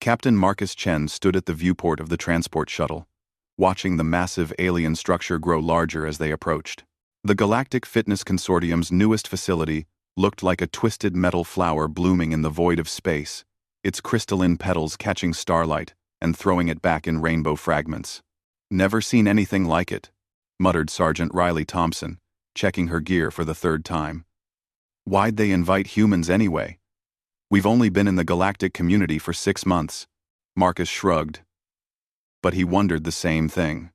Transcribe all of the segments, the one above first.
Captain Marcus Chen stood at the viewport of the transport shuttle, watching the massive alien structure grow larger as they approached. The Galactic Fitness Consortium's newest facility looked like a twisted metal flower blooming in the void of space, its crystalline petals catching starlight and throwing it back in rainbow fragments. "Never seen anything like it," muttered Sergeant Riley Thompson, checking her gear for the third time. "Why'd they invite humans anyway? We've only been in the galactic community for 6 months." Marcus shrugged. But he wondered the same thing.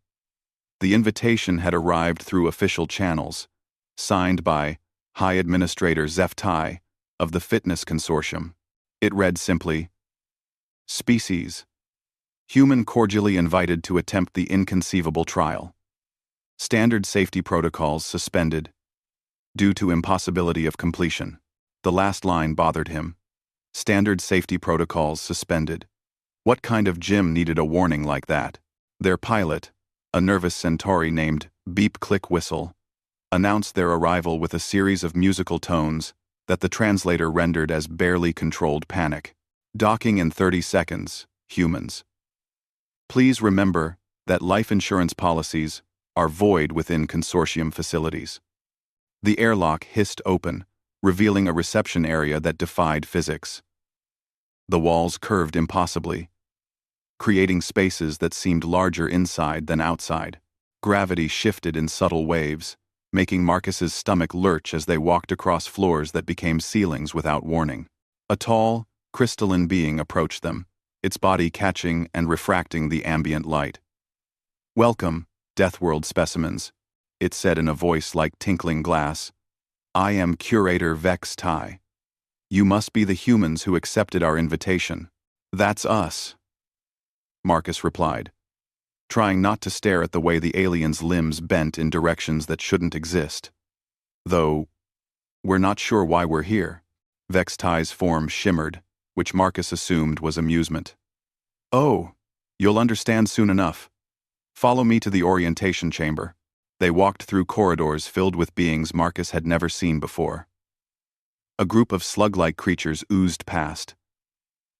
The invitation had arrived through official channels, signed by High Administrator Zeph Tai of the Fitness Consortium. It read simply, "Species. Human cordially invited to attempt the inconceivable trial. Standard safety protocols suspended due to impossibility of completion." The last line bothered him. Standard safety protocols suspended. What kind of gym needed a warning like that? Their pilot, a nervous centauri named Beep Click Whistle, announced their arrival with a series of musical tones that the translator rendered as barely controlled panic. "Docking in 30 seconds, humans. Please remember that life insurance policies are void within consortium facilities." The airlock hissed open, revealing a reception area that defied physics. The walls curved impossibly, creating spaces that seemed larger inside than outside. Gravity shifted in subtle waves, making Marcus's stomach lurch as they walked across floors that became ceilings without warning. A tall, crystalline being approached them, its body catching and refracting the ambient light. "Welcome, Deathworld specimens," it said in a voice like tinkling glass. "I am Curator Vex Tai. You must be the humans who accepted our invitation." "That's us," Marcus replied, trying not to stare at the way the alien's limbs bent in directions that shouldn't exist. "Though, we're not sure why we're here." Vex Tai's form shimmered, which Marcus assumed was amusement. "Oh, you'll understand soon enough. Follow me to the orientation chamber." They walked through corridors filled with beings Marcus had never seen before. A group of slug-like creatures oozed past,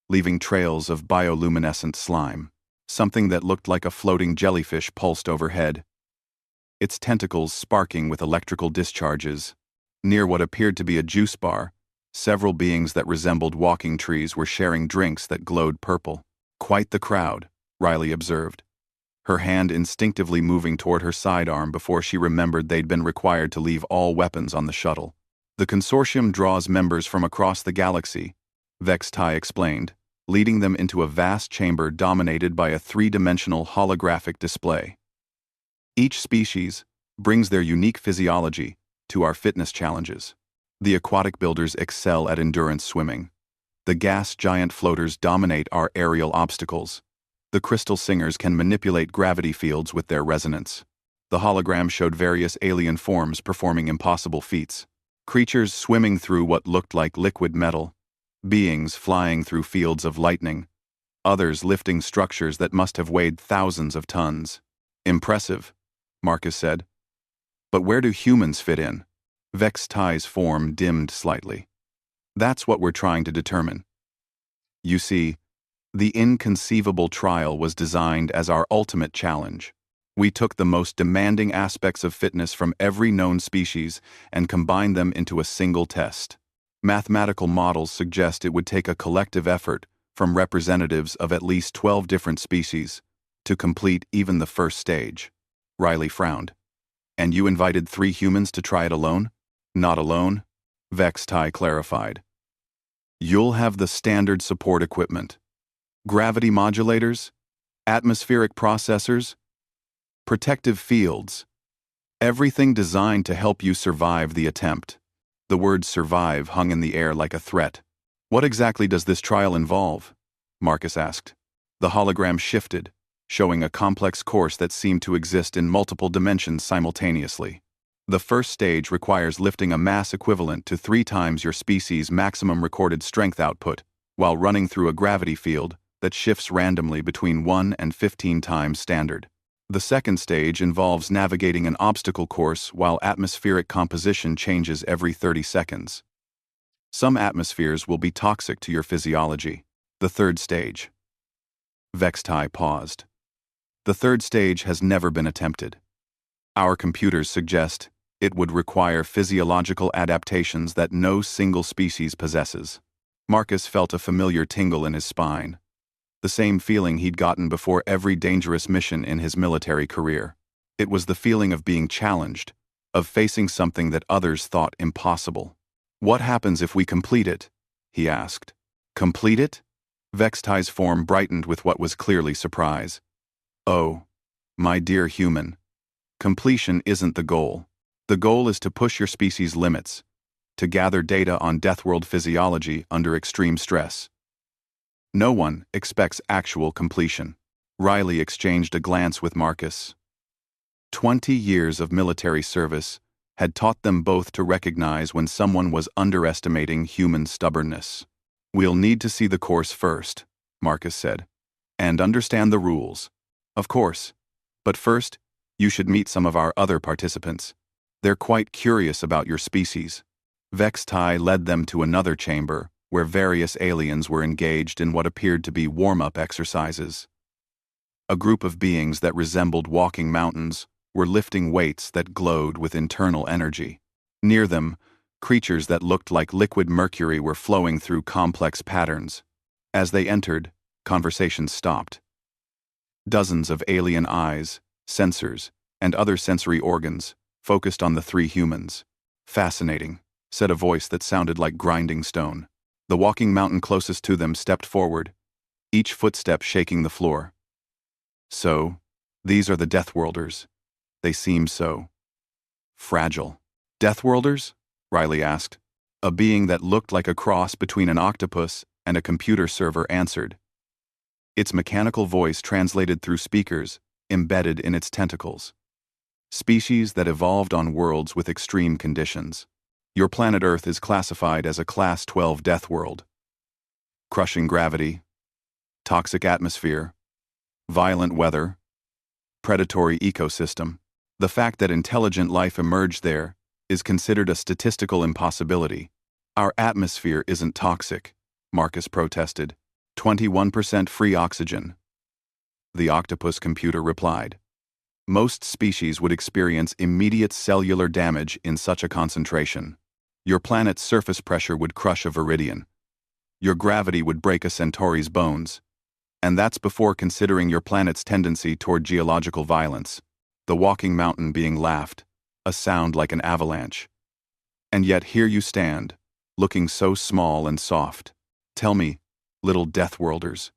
leaving trails of bioluminescent slime. Something that looked like a floating jellyfish pulsed overhead, its tentacles sparking with electrical discharges. Near what appeared to be a juice bar, several beings that resembled walking trees were sharing drinks that glowed purple. "Quite the crowd," Riley observed, her hand instinctively moving toward her sidearm before she remembered they'd been required to leave all weapons on the shuttle. "The consortium draws members from across the galaxy," Vex Tai explained, leading them into a vast chamber dominated by a 3-dimensional holographic display. "Each species brings their unique physiology to our fitness challenges. The aquatic builders excel at endurance swimming. The gas giant floaters dominate our aerial obstacles. The crystal singers can manipulate gravity fields with their resonance." The hologram showed various alien forms performing impossible feats. Creatures swimming through what looked like liquid metal, beings flying through fields of lightning, others lifting structures that must have weighed thousands of tons. "Impressive," Marcus said. "But where do humans fit in?" Vex Tai's form dimmed slightly. "That's what we're trying to determine. You see, the inconceivable trial was designed as our ultimate challenge. We took the most demanding aspects of fitness from every known species and combined them into a single test. Mathematical models suggest it would take a collective effort from representatives of at least 12 different species to complete even the first stage." Riley frowned. "And you invited 3 humans to try it alone?" "Not alone," Vex Tai clarified. "You'll have the standard support equipment. Gravity modulators, atmospheric processors, protective fields. Everything designed to help you survive the attempt." The word survive hung in the air like a threat. "What exactly does this trial involve?" Marcus asked. The hologram shifted, showing a complex course that seemed to exist in multiple dimensions simultaneously. "The first stage requires lifting a mass equivalent to 3 times your species' maximum recorded strength output, while running through a gravity field that shifts randomly between 1 and 15 times standard. The second stage involves navigating an obstacle course while atmospheric composition changes every 30 seconds. Some atmospheres will be toxic to your physiology. The third stage, Vextai paused. The third stage has never been attempted. Our computers suggest it would require physiological adaptations that no single species possesses. Marcus felt a familiar tingle in his spine, the same feeling he'd gotten before every dangerous mission in his military career. It was the feeling of being challenged, of facing something that others thought impossible. "What happens if we complete it?" he asked. "Complete it?" Vextai's form brightened with what was clearly surprise. "Oh, my dear human, completion isn't the goal. The goal is to push your species' limits, to gather data on Deathworld physiology under extreme stress. No one expects actual completion." Riley exchanged a glance with Marcus. 20 years of military service had taught them both to recognize when someone was underestimating human stubbornness. "We'll need to see the course first," Marcus said, "and understand the rules. Of course. But first, you should meet some of our other participants. They're quite curious about your species." Vextai led them to another chamber where various aliens were engaged in what appeared to be warm-up exercises. A group of beings that resembled walking mountains were lifting weights that glowed with internal energy. Near them, creatures that looked like liquid mercury were flowing through complex patterns. As they entered, conversation stopped. Dozens of alien eyes, sensors, and other sensory organs focused on the three humans. "Fascinating," said a voice that sounded like grinding stone. The walking mountain closest to them stepped forward, each footstep shaking the floor. "So, these are the Deathworlders. They seem so fragile." "Deathworlders?" Riley asked. A being that looked like a cross between an octopus and a computer server answered. Its mechanical voice translated through speakers embedded in its tentacles. "Species that evolved on worlds with extreme conditions. Your planet Earth is classified as a Class 12 death world. Crushing gravity, toxic atmosphere, violent weather, predatory ecosystem. The fact that intelligent life emerged there is considered a statistical impossibility. Our atmosphere isn't toxic," Marcus protested. 21% free oxygen." The octopus computer replied. "Most species would experience immediate cellular damage in such a concentration. Your planet's surface pressure would crush a viridian. Your gravity would break a centauri's bones. And that's before considering your planet's tendency toward geological violence." The walking mountain being laughed, a sound like an avalanche. "And yet here you stand, looking so small and soft. Tell me, little Deathworlders,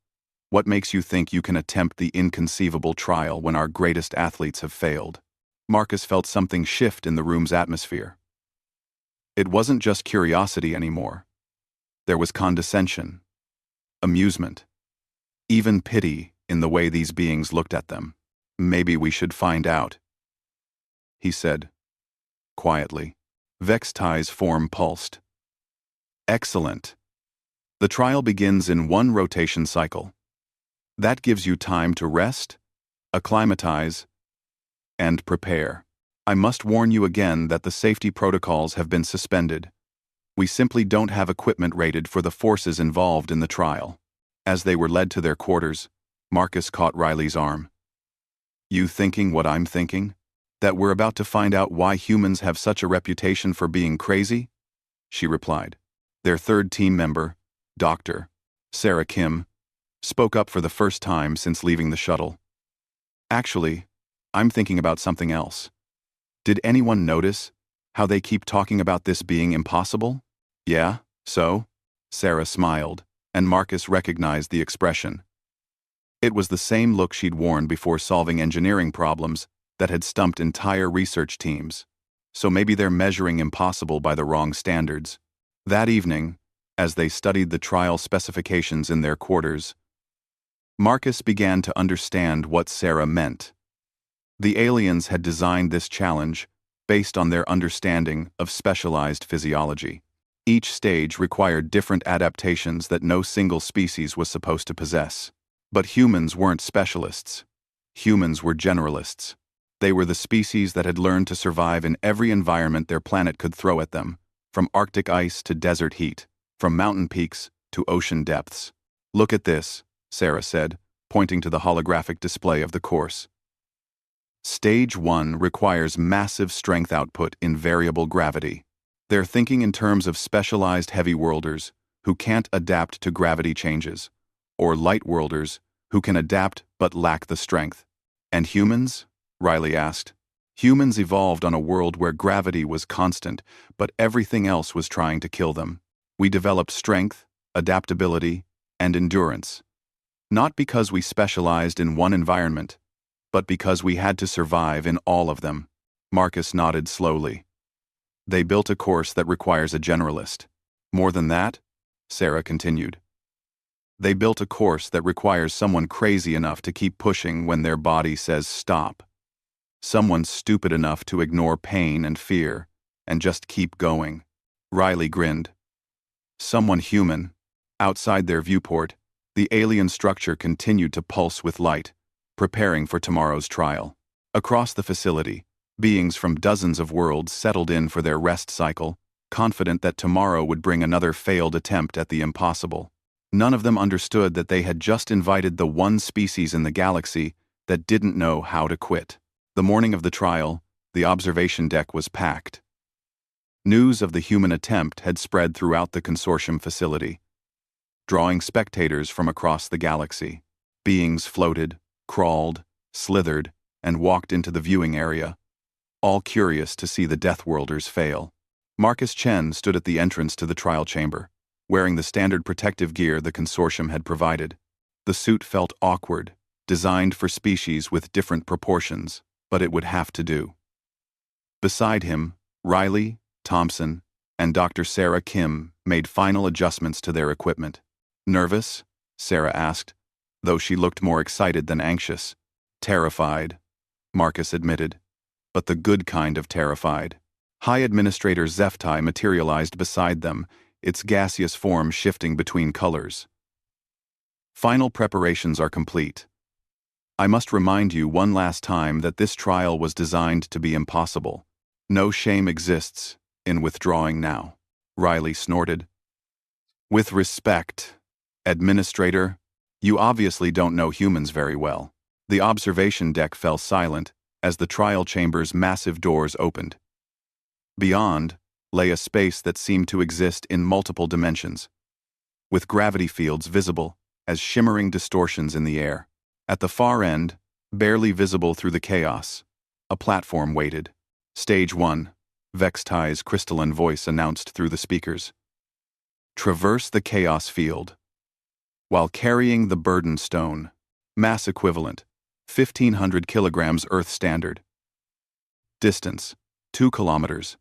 what makes you think you can attempt the inconceivable trial when our greatest athletes have failed?" Marcus felt something shift in the room's atmosphere. It wasn't just curiosity anymore. There was condescension, amusement, even pity in the way these beings looked at them. "Maybe we should find out," he said, quietly. Vextai's form pulsed. "Excellent. The trial begins in one rotation cycle. That gives you time to rest, acclimatize, and prepare. I must warn you again that the safety protocols have been suspended. We simply don't have equipment rated for the forces involved in the trial." As they were led to their quarters, Marcus caught Riley's arm. "You thinking what I'm thinking? That we're about to find out why humans have such a reputation for being crazy?" she replied. Their third team member, Dr. Sarah Kim, spoke up for the first time since leaving the shuttle. "Actually, I'm thinking about something else. Did anyone notice how they keep talking about this being impossible?" "Yeah, so?" Sarah smiled, and Marcus recognized the expression. It was the same look she'd worn before solving engineering problems that had stumped entire research teams. So maybe they're measuring impossible by the wrong standards. That evening, as they studied the trial specifications in their quarters, Marcus began to understand what Sarah meant. The aliens had designed this challenge based on their understanding of specialized physiology. Each stage required different adaptations that no single species was supposed to possess. But humans weren't specialists. Humans were generalists. They were the species that had learned to survive in every environment their planet could throw at them, from Arctic ice to desert heat, from mountain peaks to ocean depths. "Look at this," Sarah said, pointing to the holographic display of the course. Stage 1 requires massive strength output in variable gravity. They're thinking in terms of specialized heavy worlders who can't adapt to gravity changes, or light worlders who can adapt but lack the strength. And humans? Riley asked. Humans evolved on a world where gravity was constant, but everything else was trying to kill them. We developed strength, adaptability, and endurance. Not because we specialized in one environment, but because we had to survive in all of them. Marcus nodded slowly. They built a course that requires a generalist. More than that, Sarah continued. They built a course that requires someone crazy enough to keep pushing when their body says stop. Someone stupid enough to ignore pain and fear and just keep going. Riley grinned. Someone human. Outside their viewport, the alien structure continued to pulse with light, preparing for tomorrow's trial. Across the facility, beings from dozens of worlds settled in for their rest cycle, confident that tomorrow would bring another failed attempt at the impossible. None of them understood that they had just invited the one species in the galaxy that didn't know how to quit. The morning of the trial, the observation deck was packed. News of the human attempt had spread throughout the consortium facility, drawing spectators from across the galaxy. Beings floated, crawled, slithered, and walked into the viewing area, all curious to see the Deathworlders fail. Marcus Chen stood at the entrance to the trial chamber, wearing the standard protective gear the consortium had provided. The suit felt awkward, designed for species with different proportions, but it would have to do. Beside him, Riley, Thompson, and Dr. Sarah Kim made final adjustments to their equipment. Nervous? Sarah asked, though she looked more excited than anxious. Terrified, Marcus admitted, but the good kind of terrified. High Administrator Zeftai materialized beside them, its gaseous form shifting between colors. Final preparations are complete. I must remind you one last time that this trial was designed to be impossible. No shame exists in withdrawing now. Riley snorted. With respect, Administrator, you obviously don't know humans very well. The observation deck fell silent as the trial chamber's massive doors opened. Beyond lay a space that seemed to exist in multiple dimensions, with gravity fields visible as shimmering distortions in the air. At the far end, barely visible through the chaos, a platform waited. Stage 1, Vextai's crystalline voice announced through the speakers. Traverse the chaos field. While carrying the burden stone, mass equivalent, 1,500 kilograms Earth standard. Distance, 2 kilometers.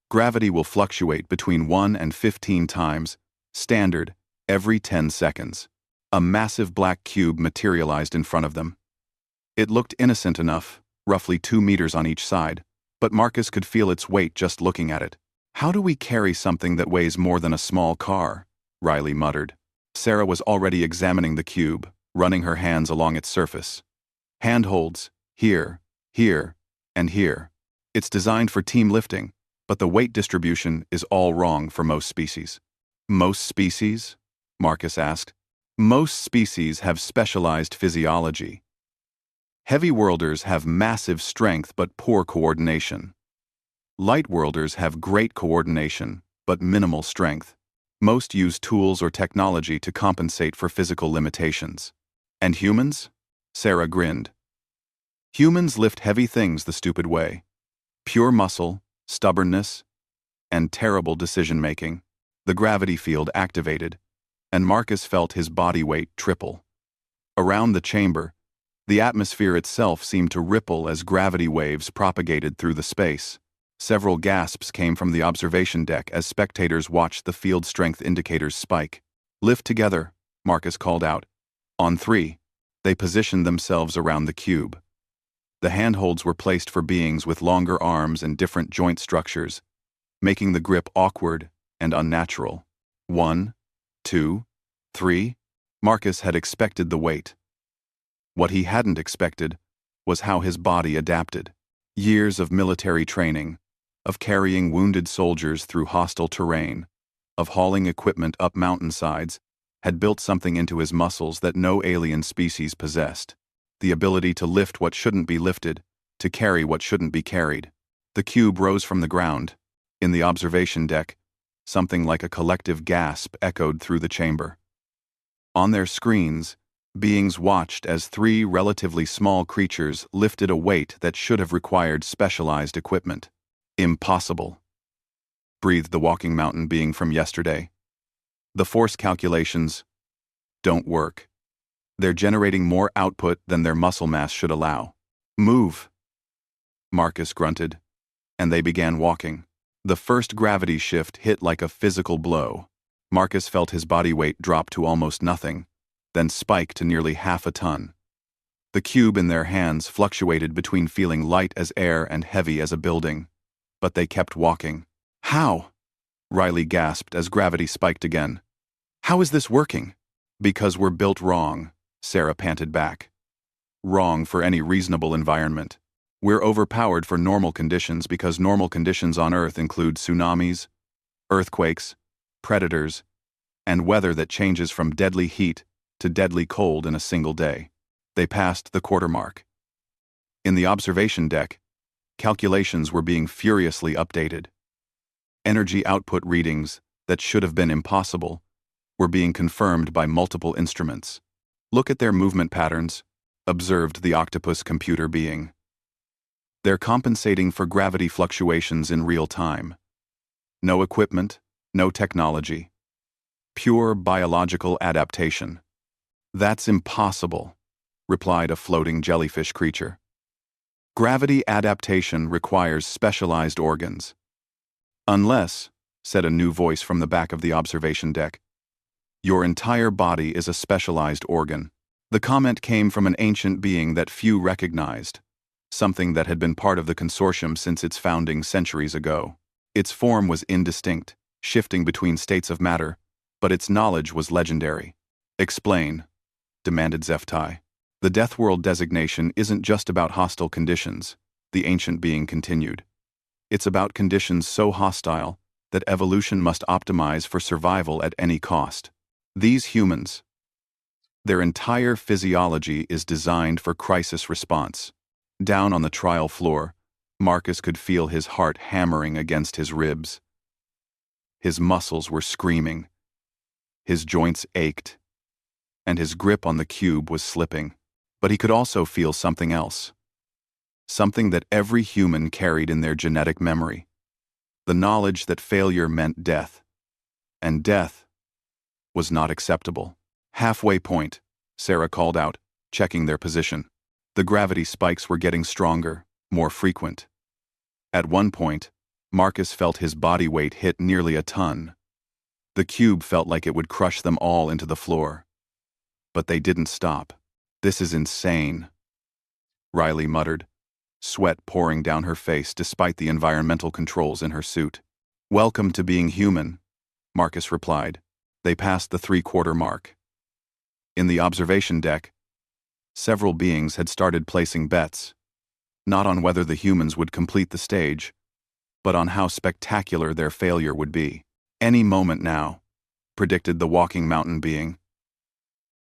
Gravity will fluctuate between 1 and 15 times, standard, every 10 seconds. A massive black cube materialized in front of them. It looked innocent enough, roughly 2 meters on each side, but Marcus could feel its weight just looking at it. How do we carry something that weighs more than a small car? Riley muttered. Sarah was already examining the cube, running her hands along its surface. Handholds, here, here, and here. It's designed for team lifting, but the weight distribution is all wrong for most species. Most species? Marcus asked. Most species have specialized physiology. Heavy worlders have massive strength but poor coordination. Light worlders have great coordination but minimal strength. Most use tools or technology to compensate for physical limitations. And humans? Sarah grinned. Humans lift heavy things the stupid way. Pure muscle, stubbornness, and terrible decision-making. The gravity field activated, and Marcus felt his body weight triple. Around the chamber, the atmosphere itself seemed to ripple as gravity waves propagated through the space. Several gasps came from the observation deck as spectators watched the field strength indicators spike. Lift together, Marcus called out. On 3, they positioned themselves around the cube. The handholds were placed for beings with longer arms and different joint structures, making the grip awkward and unnatural. 1, 2, 3. Marcus had expected the weight. What he hadn't expected was how his body adapted. Years of military training, of carrying wounded soldiers through hostile terrain, of hauling equipment up mountainsides, had built something into his muscles that no alien species possessed. The ability to lift what shouldn't be lifted, to carry what shouldn't be carried. The cube rose from the ground. In the observation deck, something like a collective gasp echoed through the chamber. On their screens, beings watched as three relatively small creatures lifted a weight that should have required specialized equipment. Impossible, breathed the walking mountain being from yesterday. The force calculations don't work. They're generating more output than their muscle mass should allow. Move, Marcus grunted, and they began walking. The first gravity shift hit like a physical blow. Marcus felt his body weight drop to almost nothing, then spike to nearly half a ton. The cube in their hands fluctuated between feeling light as air and heavy as a building, but they kept walking. How? Riley gasped as gravity spiked again. How is this working? Because we're built wrong, Sarah panted back. Wrong for any reasonable environment. We're overpowered for normal conditions because normal conditions on Earth include tsunamis, earthquakes, predators, and weather that changes from deadly heat to deadly cold in a single day. They passed the quarter mark. In the observation deck, calculations were being furiously updated. Energy output readings that should have been impossible were being confirmed by multiple instruments. Look at their movement patterns, observed the octopus computer being. They're compensating for gravity fluctuations in real time. No equipment, no technology. Pure biological adaptation. That's impossible, replied a floating jellyfish creature. Gravity adaptation requires specialized organs. Unless, said a new voice from the back of the observation deck, your entire body is a specialized organ. The comment came from an ancient being that few recognized, something that had been part of the consortium since its founding centuries ago. Its form was indistinct, shifting between states of matter, but its knowledge was legendary. Explain, demanded Zeftai. The Deathworld designation isn't just about hostile conditions, the ancient being continued. It's about conditions so hostile that evolution must optimize for survival at any cost. These humans, their entire physiology is designed for crisis response. Down on the trial floor, Marcus could feel his heart hammering against his ribs. His muscles were screaming. His joints ached, and his grip on the cube was slipping. But he could also feel something else. Something that every human carried in their genetic memory. The knowledge that failure meant death. And death was not acceptable. Halfway point, Sarah called out, checking their position. The gravity spikes were getting stronger, more frequent. At one point, Marcus felt his body weight hit nearly a ton. The cube felt like it would crush them all into the floor. But they didn't stop. This is insane, Riley muttered, sweat pouring down her face despite the environmental controls in her suit. Welcome to being human, Marcus replied. They passed the 3/4 mark. In the observation deck, several beings had started placing bets, not on whether the humans would complete the stage, but on how spectacular their failure would be. Any moment now, predicted the walking mountain being.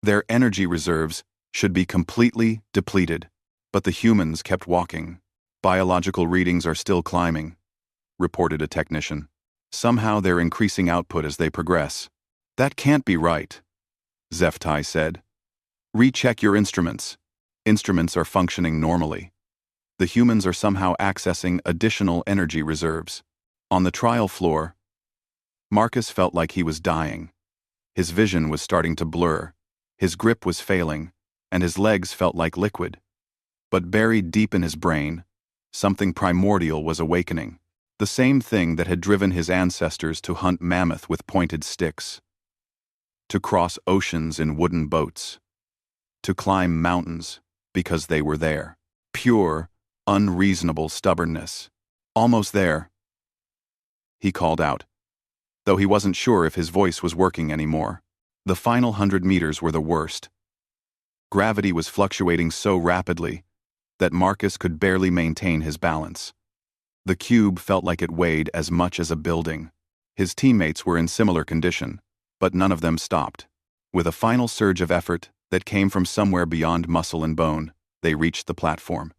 Their energy reserves should be completely depleted, but the humans kept walking. Biological readings are still climbing, reported a technician. Somehow they're increasing output as they progress. That can't be right, Zeftai said. Recheck your instruments. Instruments are functioning normally. The humans are somehow accessing additional energy reserves. On the trial floor, Marcus felt like he was dying. His vision was starting to blur, his grip was failing, and his legs felt like liquid. But buried deep in his brain, something primordial was awakening. The same thing that had driven his ancestors to hunt mammoth with pointed sticks, to cross oceans in wooden boats, to climb mountains because they were there. Pure, unreasonable stubbornness. Almost there, he called out, though he wasn't sure if his voice was working anymore. The final 100 meters were the worst. Gravity was fluctuating so rapidly that Marcus could barely maintain his balance. The cube felt like it weighed as much as a building. His teammates were in similar condition, but none of them stopped. With a final surge of effort that came from somewhere beyond muscle and bone, they reached the platform.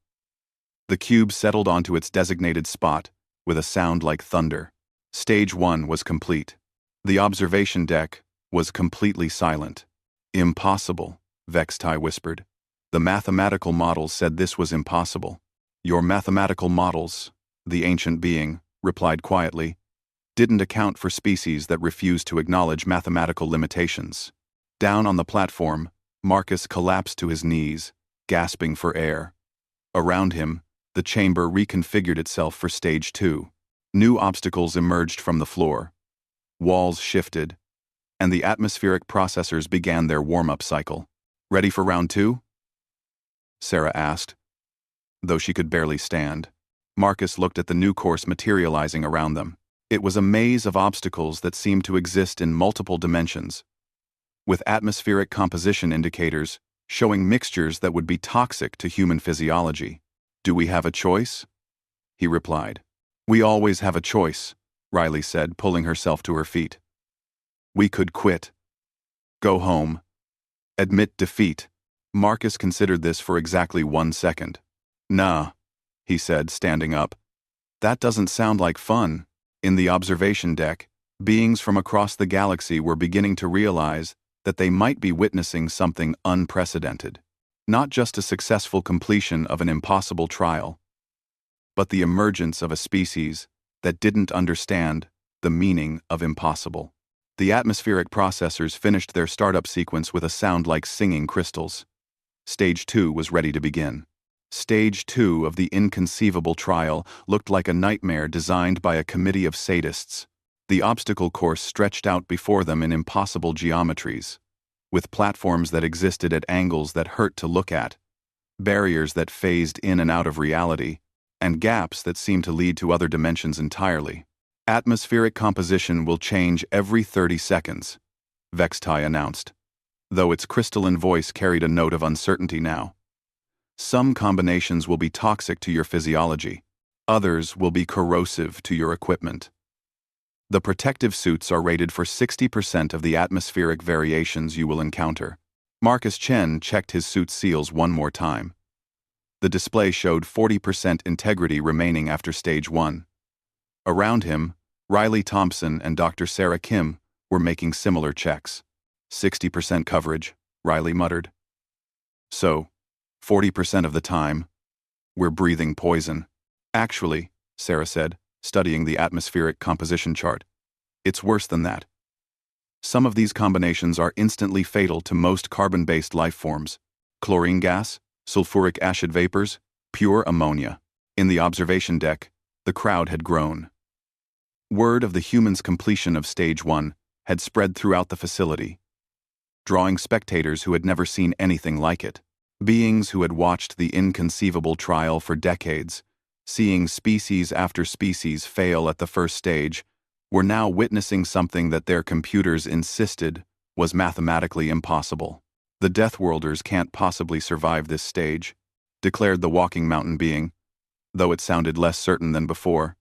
The cube settled onto its designated spot with a sound like thunder. Stage 1 was complete. The observation deck was completely silent. Impossible, Vextai whispered. The mathematical models said this was impossible. Your mathematical models, the ancient being replied quietly, didn't account for species that refused to acknowledge mathematical limitations. Down on the platform, Marcus collapsed to his knees, gasping for air. Around him, the chamber reconfigured itself for Stage 2. New obstacles emerged from the floor. Walls shifted, and the atmospheric processors began their warm-up cycle. Ready for round 2? Sarah asked, though she could barely stand. Marcus looked at the new course materializing around them. It was a maze of obstacles that seemed to exist in multiple dimensions, with atmospheric composition indicators showing mixtures that would be toxic to human physiology. Do we have a choice? He replied. We always have a choice, Riley said, pulling herself to her feet. We could quit. Go home. Admit defeat. Marcus considered this for exactly 1 second. Nah, he said, standing up. That doesn't sound like fun. In the observation deck, beings from across the galaxy were beginning to realize that they might be witnessing something unprecedented. Not just a successful completion of an impossible trial, but the emergence of a species that didn't understand the meaning of impossible. The atmospheric processors finished their startup sequence with a sound like singing crystals. Stage 2 was ready to begin. Stage 2 of the Inconceivable trial looked like a nightmare designed by a committee of sadists. The obstacle course stretched out before them in impossible geometries, with platforms that existed at angles that hurt to look at, barriers that phased in and out of reality, and gaps that seemed to lead to other dimensions entirely. Atmospheric composition will change every 30 seconds, Vextai announced, though its crystalline voice carried a note of uncertainty now. Some combinations will be toxic to your physiology, others will be corrosive to your equipment. The protective suits are rated for 60% of the atmospheric variations you will encounter. Marcus Chen checked his suit seals one more time. The display showed 40% integrity remaining after Stage 1. Around him, Riley Thompson and Dr. Sarah Kim were making similar checks. 60% coverage, Riley muttered. So, 40% of the time, we're breathing poison. Actually, Sarah said, studying the atmospheric composition chart. It's worse than that. Some of these combinations are instantly fatal to most carbon-based life forms. Chlorine gas, sulfuric acid vapors, pure ammonia. In the observation deck, the crowd had grown. Word of the humans' completion of Stage 1 had spread throughout the facility, drawing spectators who had never seen anything like it. Beings who had watched the Inconceivable trial for decades, seeing species after species fail at the first stage, were now witnessing something that their computers insisted was mathematically impossible. The Deathworlders can't possibly survive this stage, declared the walking mountain being, though it sounded less certain than before.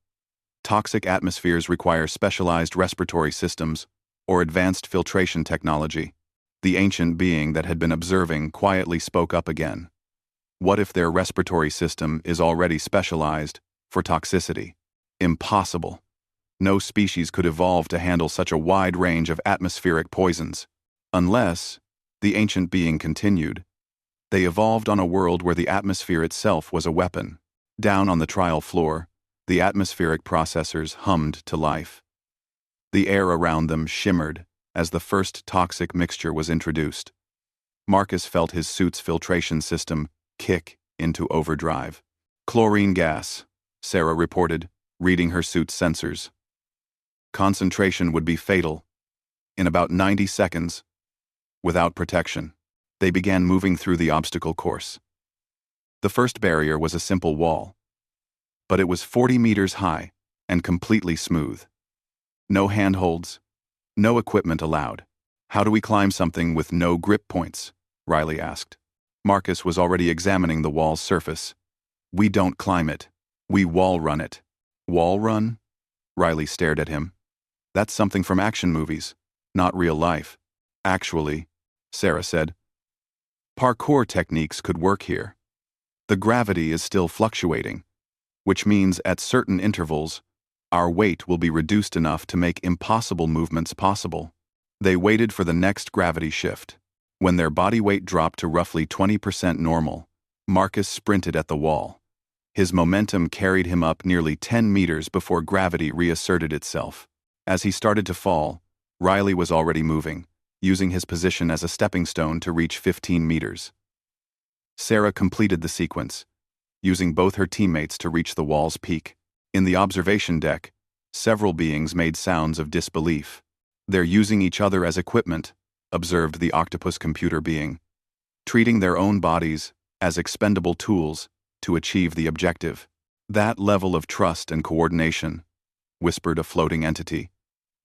Toxic atmospheres require specialized respiratory systems or advanced filtration technology. The ancient being that had been observing quietly spoke up again. What if their respiratory system is already specialized for toxicity? Impossible. No species could evolve to handle such a wide range of atmospheric poisons. Unless, the ancient being continued, they evolved on a world where the atmosphere itself was a weapon. Down on the trial floor, the atmospheric processors hummed to life. The air around them shimmered as the first toxic mixture was introduced. Marcus felt his suit's filtration system kick into overdrive. Chlorine gas, Sarah reported, reading her suit's sensors. Concentration would be fatal. In about 90 seconds, without protection, they began moving through the obstacle course. The first barrier was a simple wall, but it was 40 meters high and completely smooth. No handholds, no equipment allowed. How do we climb something with no grip points? Riley asked. Marcus was already examining the wall's surface. We don't climb it. We wall run it. Wall run? Riley stared at him. That's something from action movies, not real life. Actually, Sarah said. Parkour techniques could work here. The gravity is still fluctuating, which means at certain intervals, our weight will be reduced enough to make impossible movements possible. They waited for the next gravity shift. When their body weight dropped to roughly 20% normal, Marcus sprinted at the wall. His momentum carried him up nearly 10 meters before gravity reasserted itself. As he started to fall, Riley was already moving, using his position as a stepping stone to reach 15 meters. Sarah completed the sequence, using both her teammates to reach the wall's peak. In the observation deck, several beings made sounds of disbelief. They're using each other as equipment, observed the octopus computer being, treating their own bodies as expendable tools to achieve the objective. That level of trust and coordination, whispered a floating entity.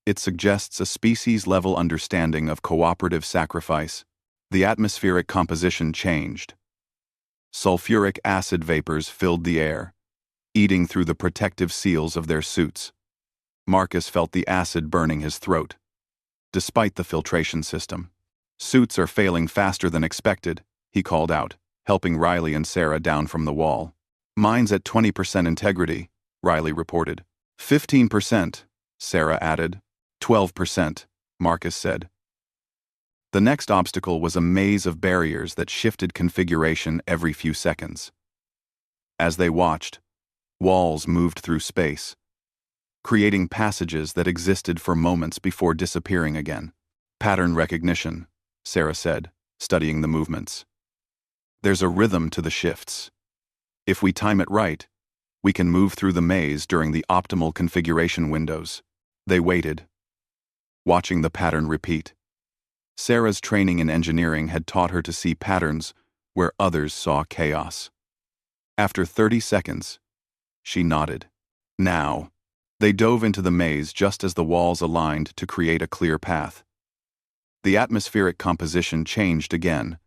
It suggests a species-level understanding of cooperative sacrifice. The atmospheric composition changed. Sulfuric acid vapors filled the air, eating through the protective seals of their suits. Marcus felt the acid burning his throat. Despite the filtration system, suits are failing faster than expected, he called out, helping Riley and Sarah down from the wall. Mine's at 20% integrity, Riley reported. 15%, Sarah added. 12%, Marcus said. The next obstacle was a maze of barriers that shifted configuration every few seconds. As they watched, walls moved through space, creating passages that existed for moments before disappearing again. Pattern recognition, Sarah said, studying the movements. There's a rhythm to the shifts. If we time it right, we can move through the maze during the optimal configuration windows. They waited, watching the pattern repeat. Sarah's training in engineering had taught her to see patterns where others saw chaos. After 30 seconds, she nodded. Now, they dove into the maze just as the walls aligned to create a clear path. The atmospheric composition changed again,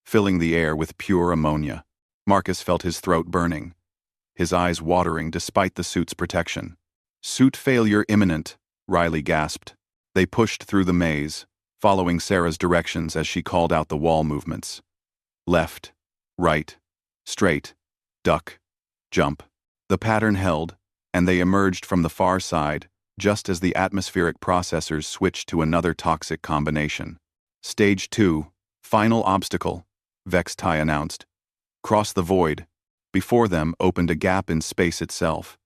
filling the air with pure ammonia. Marcus felt his throat burning, his eyes watering despite the suit's protection. Suit failure imminent, Riley gasped. They pushed through the maze, following Sarah's directions as she called out the wall movements. Left, right, straight, duck, jump. The pattern held, and they emerged from the far side just as the atmospheric processors switched to another toxic combination. Stage 2, final obstacle, Vextai announced. Cross the void. Before them opened a gap in space itself.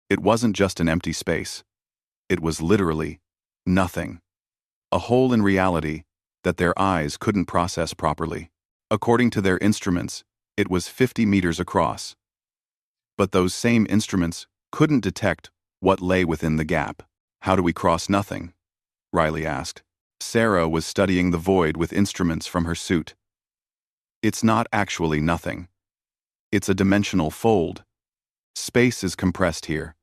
It wasn't just an empty space. It was literally nothing. A hole in reality that their eyes couldn't process properly. According to their instruments, it was 50 meters across. But those same instruments couldn't detect what lay within the gap. How do we cross nothing? Riley asked. Sarah was studying the void with instruments from her suit. It's not actually nothing. It's a dimensional fold. Space is compressed here.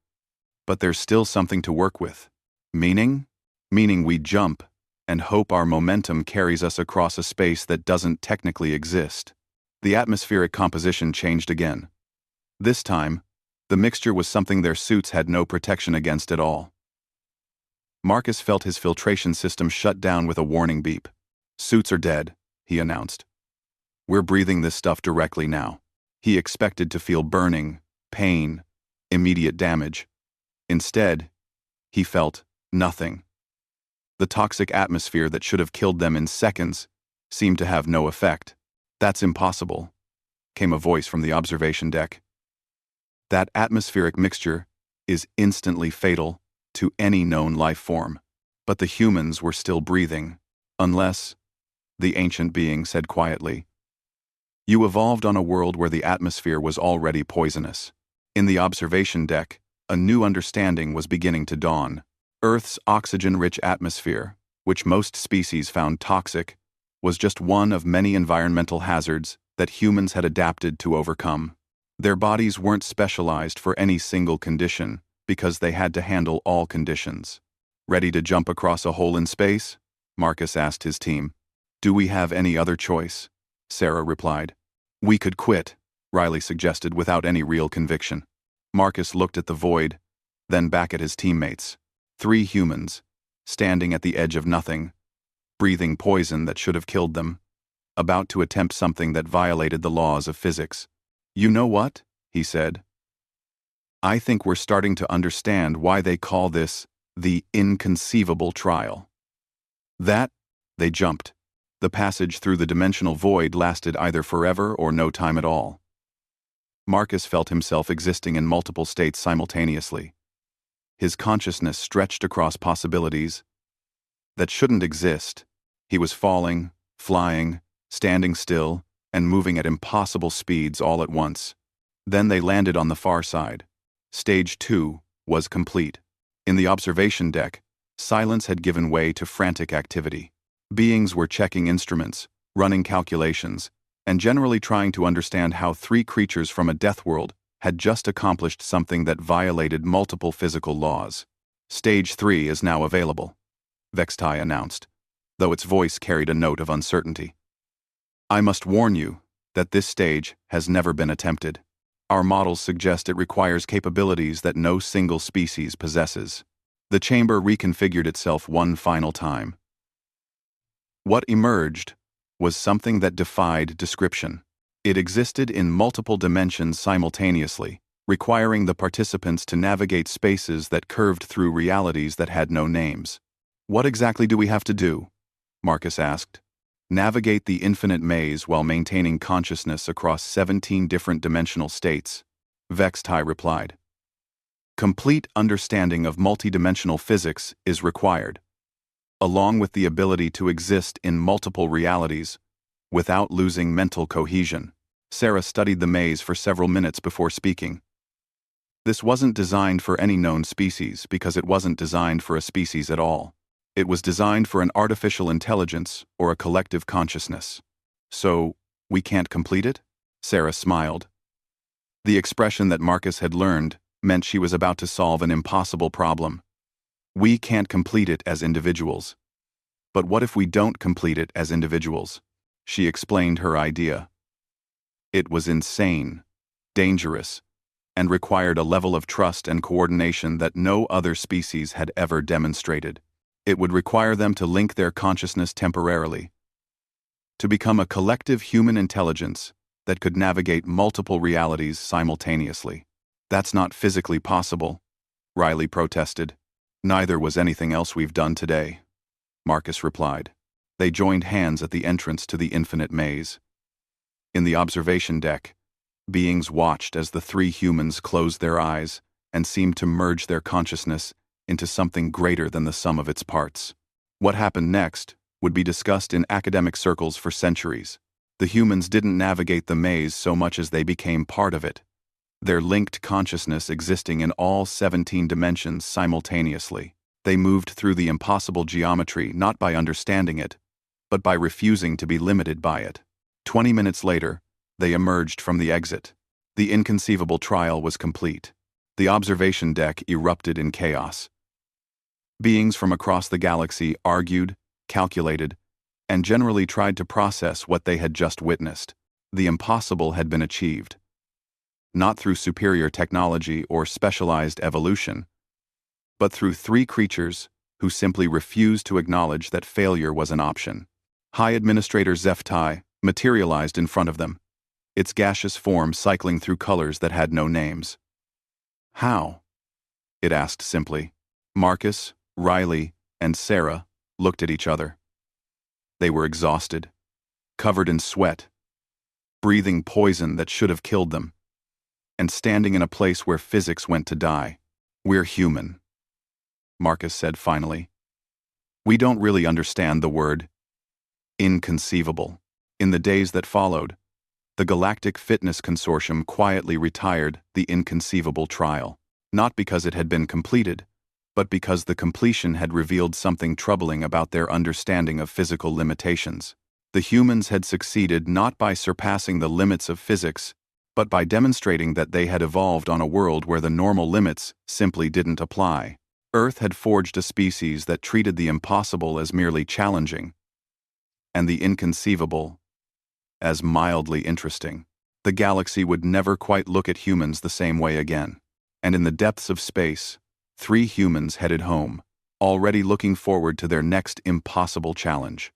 But there's still something to work with. Meaning? Meaning we jump and hope our momentum carries us across a space that doesn't technically exist. The atmospheric composition changed again. This time, the mixture was something their suits had no protection against at all. Marcus felt his filtration system shut down with a warning beep. Suits are dead, he announced. We're breathing this stuff directly now. He expected to feel burning, pain, immediate damage. Instead, he felt nothing. The toxic atmosphere that should have killed them in seconds seemed to have no effect. That's impossible, came a voice from the observation deck. That atmospheric mixture is instantly fatal to any known life form. But the humans were still breathing, unless, the ancient being said quietly, you evolved on a world where the atmosphere was already poisonous. In the observation deck, a new understanding was beginning to dawn. Earth's oxygen-rich atmosphere, which most species found toxic, was just one of many environmental hazards that humans had adapted to overcome. Their bodies weren't specialized for any single condition because they had to handle all conditions. Ready to jump across a hole in space? Marcus asked his team. Do we have any other choice? Sarah replied. We could quit, Riley suggested without any real conviction. Marcus looked at the void, then back at his teammates. 3 humans, standing at the edge of nothing, breathing poison that should have killed them, about to attempt something that violated the laws of physics. "You know what?" he said. "I think we're starting to understand why they call this the inconceivable trial." They jumped. The passage through the dimensional void lasted either forever or no time at all. Marcus felt himself existing in multiple states simultaneously. His consciousness stretched across possibilities that shouldn't exist. He was falling, flying, standing still, and moving at impossible speeds all at once. Then they landed on the far side. Stage 2 was complete. In the observation deck, silence had given way to frantic activity. Beings were checking instruments, running calculations, and generally trying to understand how 3 creatures from a death world had just accomplished something that violated multiple physical laws. "Stage 3 is now available," Vextai announced, though its voice carried a note of uncertainty. "I must warn you that this stage has never been attempted. Our models suggest it requires capabilities that no single species possesses." The chamber reconfigured itself one final time. What emerged was something that defied description. It existed in multiple dimensions simultaneously, requiring the participants to navigate spaces that curved through realities that had no names. "What exactly do we have to do?" Marcus asked. "Navigate the infinite maze while maintaining consciousness across 17 different dimensional states," Vextai replied. "Complete understanding of multidimensional physics is required, along with the ability to exist in multiple realities without losing mental cohesion." Sarah studied the maze for several minutes before speaking. "This wasn't designed for any known species because it wasn't designed for a species at all. It was designed for an artificial intelligence or a collective consciousness. So, we can't complete it?" Sarah smiled. The expression that Marcus had learned meant she was about to solve an impossible problem. "We can't complete it as individuals. But what if we don't complete it as individuals?" She explained her idea. It was insane, dangerous, and required a level of trust and coordination that no other species had ever demonstrated. It would require them to link their consciousness temporarily, to become a collective human intelligence that could navigate multiple realities simultaneously. "That's not physically possible," Riley protested. "Neither was anything else we've done today," Marcus replied. They joined hands at the entrance to the infinite maze. In the observation deck, beings watched as the 3 humans closed their eyes and seemed to merge their consciousness into something greater than the sum of its parts. What happened next would be discussed in academic circles for centuries. The humans didn't navigate the maze so much as they became part of it, their linked consciousness existing in all 17 dimensions simultaneously. They moved through the impossible geometry not by understanding it, but by refusing to be limited by it. 20 minutes later, they emerged from the exit. The inconceivable trial was complete. The observation deck erupted in chaos. Beings from across the galaxy argued, calculated, and generally tried to process what they had just witnessed. The impossible had been achieved. Not through superior technology or specialized evolution, but through 3 creatures who simply refused to acknowledge that failure was an option. High Administrator Zeftai materialized in front of them, its gaseous form cycling through colors that had no names. "How?" it asked simply. Marcus, Riley, and Sarah looked at each other. They were exhausted, covered in sweat, breathing poison that should have killed them, and standing in a place where physics went to die. "We're human," Marcus said finally. "We don't really understand the word inconceivable." In the days that followed, the Galactic Fitness Consortium quietly retired the inconceivable trial, not because it had been completed, but because the completion had revealed something troubling about their understanding of physical limitations. The humans had succeeded not by surpassing the limits of physics, but by demonstrating that they had evolved on a world where the normal limits simply didn't apply. Earth had forged a species that treated the impossible as merely challenging, and the inconceivable as mildly interesting. The galaxy would never quite look at humans the same way again. And in the depths of space, 3 humans headed home, already looking forward to their next impossible challenge.